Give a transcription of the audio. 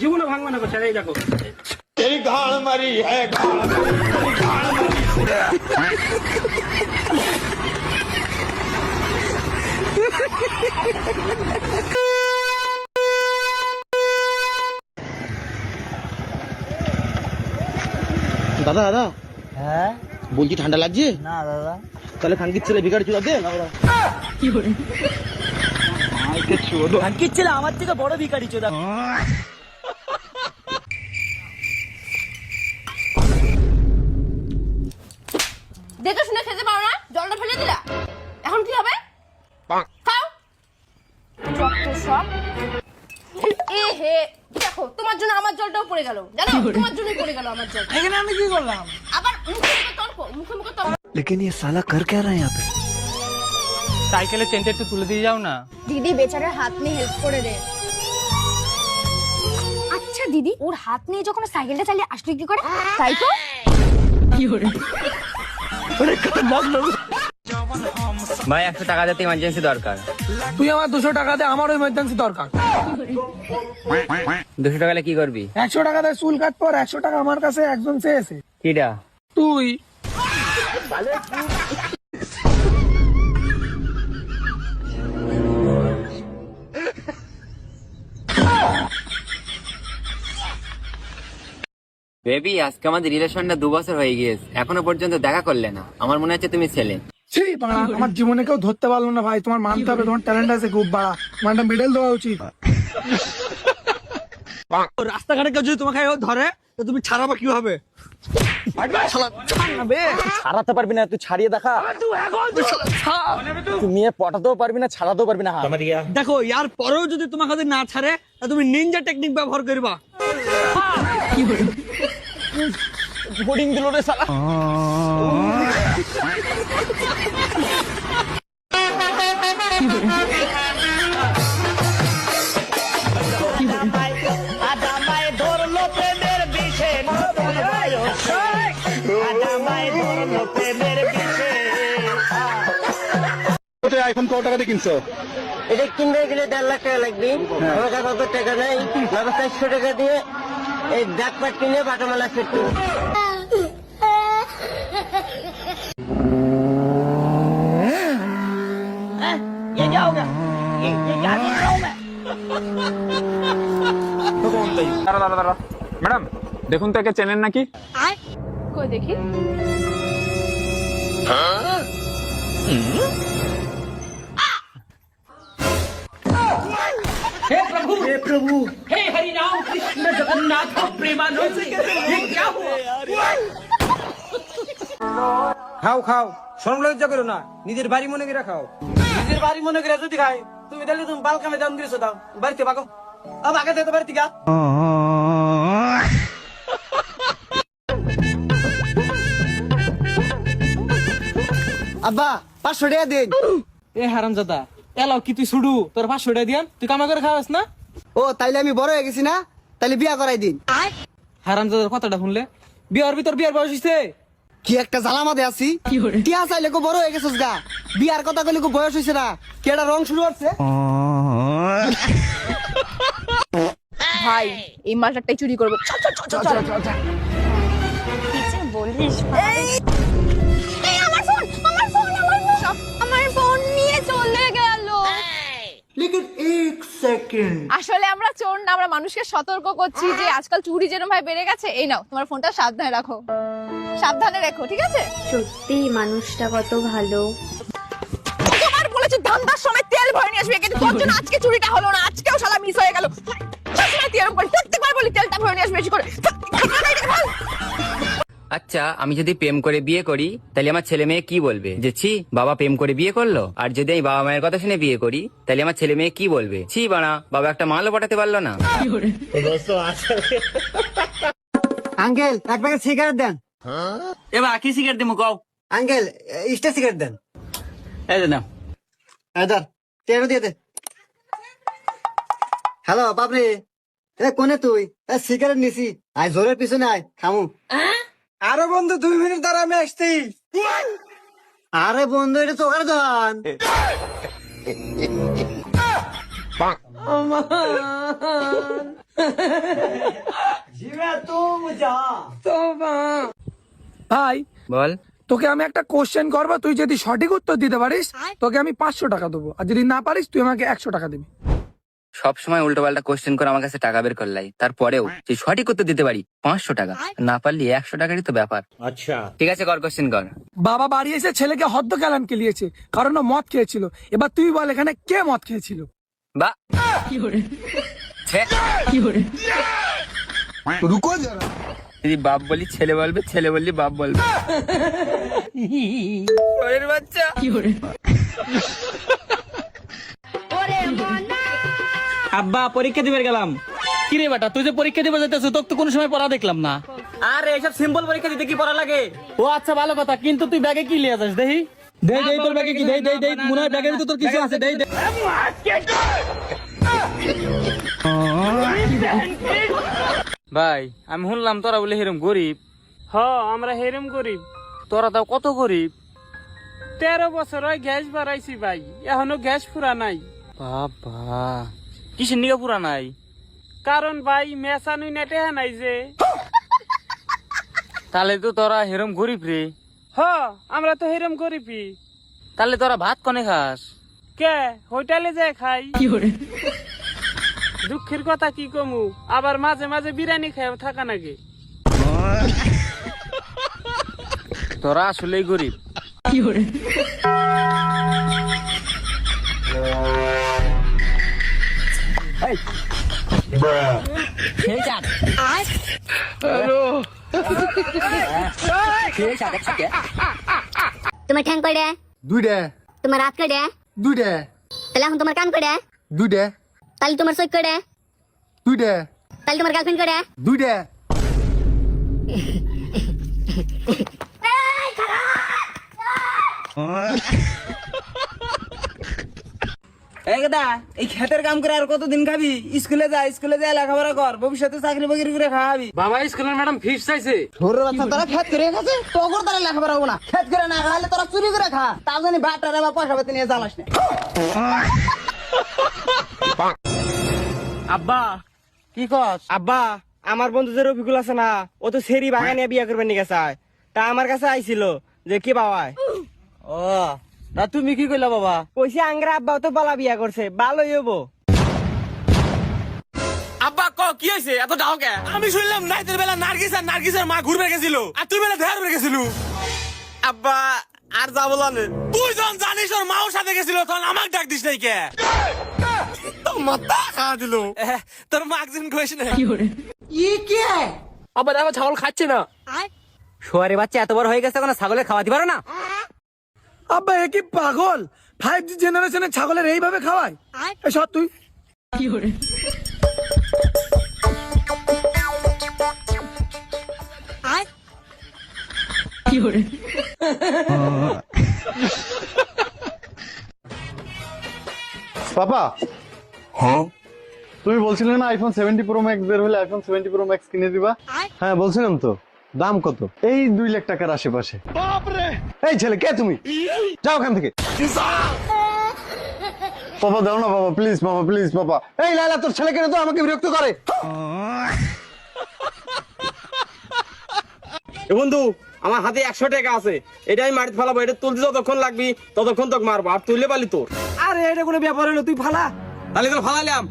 জীবনে ভাঙবে না স্যার, এই দেখো तेरी गाड़ मरी है गाड़ দাদা দাদা হ্যাঁ বলছি ঠান্ডা লাগছে? না দাদা। তাহলে খানকির ছেলে ভিখারি চুলা দে না ওরা। খানকির ছেলে আমার থেকে বড় ভিখারি চোদা। দেখে শুনে খেতে পারো না, জলটা ফেলে দিলা, এখন কি হবে? খাও যত সব। এ হে দেখো, তোমার জন্য আমার জলটাও পড়ে গেল, জানো? তোমার জন্যই পড়ে গেল আমার জল। এখানে আমি কি করলাম? আবার মুখে মুখে তর্ক, মুখে মুখে তর্ক। लेकिन ये साला कर क्या रहा है यहाँ पे? সাইকেলের চেনটা একটু তুলে দিয়ে যাও না। দিদি বেচারার হাত নিয়ে হেল্প করে দে। আচ্ছা দিদি, ওর হাত নিয়ে যখন সাইকেলটা চালিয়ে আসলো কি করে? তাই তো ভাই 100 টাকা দিতে ইমার্জেন্সি দরকার। তুই আমার 200 টাকা দে, আমারও ইমার্জেন্সি দরকার। 200 টাকা কি করবি? 100 টাকা দে, চুল কাটবো। 100 টাকা আমার কাছে একজন চেয়েছে। কিডা? তুই বেবি, আজকে আমাদের রিলেশনটা 2 বছর হয়ে গিয়েছে, এখনো পর্যন্ত দেখা করলে না। আমার মনে হচ্ছে তুমি ছেলে। ছি বাড়া, আমার জীবনে কেউ ধরতে পারলো না ভাই। তোমার মানতে হবে, তোমার ট্যালেন্ট আছে খুব বাড়া। তোমার একটা মেডেল দেওয়া উচিত। রাস্তাঘাটে কেউ যদি তোমাকে ধরে তো তুমি ছাড়াবা কিভাবে? ছাড়াতে পারবি না, তুই ছাড়িয়ে দেখা। তুই মেয়ে পটাতেও পারবি না, ছাড়াতেও পারবি না। দেখো, ইয়ার পরেও যদি তোমাকে যদি না ছাড়ে তা তুমি নিনজা টেকনিক ব্যবহার করবা। বোর্ডিং দিল রে শালা। আইফোন কত টাকা দিয়ে কিনছো? এটা কিনতে গেলে 1.5 লাখ টাকা লাগবে। আমার কাছে অত টাকা নেই, 400 টাকা দিয়ে এই ব্যাকপ্যাক কিনে বাটামালা সেট কিনে। ম্যাডাম দেখুন তো, একে চেনেন নাকি? কই দেখি। খাও খাও, শরম লজ্জা করো না, নিজের বাড়ি মনে করে খাও। নিজের বাড়ি মনে করে যদি খাই, তুমি তাহলে তুমি বাল কামে দাম দিয়েছো, দাও বাড়িতে বাগো। আগে যেতে বাড়িতে গা। আব্বা 500 টাকা দিন। এ হারামজাদা, এলাও কি তুই ছুডু? তোর 500 টাকা দিয়ান, তুই কামা করে খাওয়াস না? ও তাইলে আমি বড় হয়ে গেছি না? তাইলে বিয়া করাই দিন। হারামজাদার কথাটা শুনলে বিয়ার ভিতর বিয়ার বয়স হইছে। কি একটা জ্বালামাতে আছি। টিয়া চাইলে কো বড় হয়ে গেছিস গা, বিয়ার কথা কইলে কো বয়স হইছে না? কি একটা রং শুরু হচ্ছে। ভাই এই মালটাই চুরি করবো। বলিস আমার ফোন নিয়ে চলে গেল। আসলে আমরা চোর না, আমরা মানুষকে সতর্ক করছি যে আজকাল চুরি যেরকম ভাবে বেড়ে গেছে। এই নাও, তোমার ফোনটা সাবধানে রাখো, সাবধানে রেখো, ঠিক আছে? সত্যি মানুষটা কত ভালো। তোমার বলেছি ধান্দার সময় তেল ভরে নিয়ে আসবে, কিন্তু তোর জন্য আজকে চুরিটা হলো না, আজকেও শালা মিস হয়ে গেল। সবসময় তুই এরকম করিস, প্রত্যেকবার বলি তেলটা ভরে নিয়ে আসবে বেশি করে। আচ্ছা, আমি যদি প্রেম করে বিয়ে করি তাহলে আমার ছেলে মেয়ে কি বলবে? যে ছি, বাবা প্রেম করে বিয়ে করলো। আর যদি আমি বাবা মায়ের কথা শুনে বিয়ে করি তাহলে আমার ছেলে মেয়ে কি বলবে? ছি বানা, বাবা একটা মালও পাঠাতে পারলো না। আঙ্কেল এক প্যাকেট সিগারেট দেন। এবার কি সিগারেট দিমু কও? আঙ্কেল স্টে সিগারেট দেন। এই যে নাও। ধর, টেরো দিয়ে দে। হ্যালো বাবরে, এ কোনে তুই? সিগারেট নিছি, আয় জোরের পিছনে আয়, খামু। আরে বন্ধু 2 মিনিট দাঁড়া, আমি আসছি। আরে বন্ধু, এটা চোখের দোকান। ভাই বল। তোকে আমি একটা কোশ্চেন করবো, তুই যদি সঠিক উত্তর দিতে পারিস তোকে আমি 500 টাকা দেবো, আর যদি না পারিস তুই আমাকে 100 টাকা দিবি। সব সময় উল্টো পাল্টা কোশ্চেন করে আমার কাছে টাকা বের করলাই, তারপরেও যে সঠিক উত্তর দিতে পারি 500 টাকা, না পারলি 100 টাকারই তো ব্যাপার। আচ্ছা ঠিক আছে, কর কোশ্চেন কর। বাবা বাড়ি এসে ছেলেকে হদ্দ কালাম খেলিয়েছে, কারণ ও মদ খেয়েছিল। এবার তুই বল এখানে কে মদ খেয়েছিল? বা রুকো যারা। যদি বাপ বলি ছেলে বলবে, ছেলে বললি বাপ বলবে। ওরের বাচ্চা। আব্বা পরীক্ষা দিবে গেলাম। কি রে বেটা, তুই যে পরীক্ষা দিবে যেতেছ, তোকে তো কোনো সময় পড়া দেখলাম না। আরে এসব সিম্পল পরীক্ষা দিতে কি পড়া লাগে? ও আচ্ছা, ভালো কথা, কিন্তু তুই ব্যাগে কি লিয়ে যাস দেখি? দেই দেই তোর ব্যাগে কি? দেই দেই দেই, মনে হয় ব্যাগের ভিতর তোর কিছু আছে। দেই দেই। ভাই আমি শুনলাম তোরা বলে হেরম গরিব। হ, আমরা হেরম গরিব। তোরা তাও কত গরিব? 13 বছর হয় গ্যাস বাড়াইছি ভাই, এখনো গ্যাস পুরা নাই। বাবা, কিসের নিগা পুরা নাই? কারণ ভাই মেসানুই নেটে নাই যে। তাহলে তো তোরা হেরম গরিব রে। হ, আমরা তো হেরম গরিবই। তাহলে তোরা ভাত কনে খাস? কে হোটেলে যায় খাই। দুঃখের কথা কি কমু, আবার মাঝে মাঝে বিরিয়ানি খাইও থাকা নাকি। তোরা আসলেই গরিব। তোমার ঠ্যাং কয়টা? দুইটা। তোমার রাত কয়টা? দুইটা। তাহলে এখন তোমার কান কয়টা? দুইটা। তাহলে তোমার চোখ কয়টা? দুইটা। তাহলে তোমার গার্লফ্রেন্ড কয়টা? দুইটা। এই গদা, এই ক্ষেতের কাম করে আর কতদিন খাবি? স্কুলে যা লেখাপড়া কর, ভবিষ্যতে চাকরি বাকরি করে খাওয়াবি। বাবা স্কুলের ম্যাডাম ফিস চাইছে। তোর বাচ্চা তোরা খেত করে খাচ্ছে, তোর তারা লেখাপড়া হবো না। খেত করে না খাওয়ালে তোরা চুরি করে খা, তাও জানি বাটারে বা পয়সা পাতি নিয়ে জ্বালাস না। আব্বা কি কস? আব্বা, আমার বন্ধু যে রফিকুল আছে না, ও তো সেরি বাগানে বিয়ে করবে নিকে চায়। তা আমার কাছে আইছিল যে কি বাবাই। ও তা তুমি কি কইলা বাবা? কইছে আঙ্গরা আব্বা তো বালা বিয়া করছে, ভালোই হবো। আব্বা ক কি হয়েছে এত ডাও কে? আমি শুনলাম নাইতের বেলা নার্গিসের মা ঘুরবে গেছিল, আর তুই বেলা ধ্যার গেছিল। আব্বা আর যা বলানে, তুই যখন জানিস ওর মাও সাথে গেছিল তখন আমাকে ডাক দিস নাই কে? মাথা খাওয়া দিল। তোর মা একদিন কইস না আবার আবার ছাগল খাচ্ছে না। শোয়ারে বাচ্চা এত বড় হয়ে গেছে, কোনো ছাগলে খাওয়াতে পারো না? আব্বা এ কি পাগল? 5G জেনারেশনের ছাগলের এইভাবে খাওয়ায়? এসব তুই পাপা। হ্যাঁ, তুমি বলছিলে না আইফোন 70 প্রো ম্যাক্স বের হলে আইফোন 70 প্রো ম্যাক্স কিনে দিবা? হ্যাঁ বলছিলাম তো। দাম কত? এই 2 লাখ টাকার আশেপাশে। এই ছেলে কে তুমি? যাও ওখান থেকে। বাবা দাও না বাবা, প্লিজ বাবা, প্লিজ বাবা। এই লাইলা, তোর ছেলে কেন তো আমাকে বিরক্ত করে? বন্ধু, আমার হাতে 100 টাকা আছে, এটাই মাটিতে ফালাবো। এটা তুলতে যতক্ষণ লাগবি ততক্ষণ তোকে মারবো, আর তুললে পালি তোর। আরে এটা কোনো ব্যাপার হলো, তুই ফালা। তাহলে তো ফালালাম।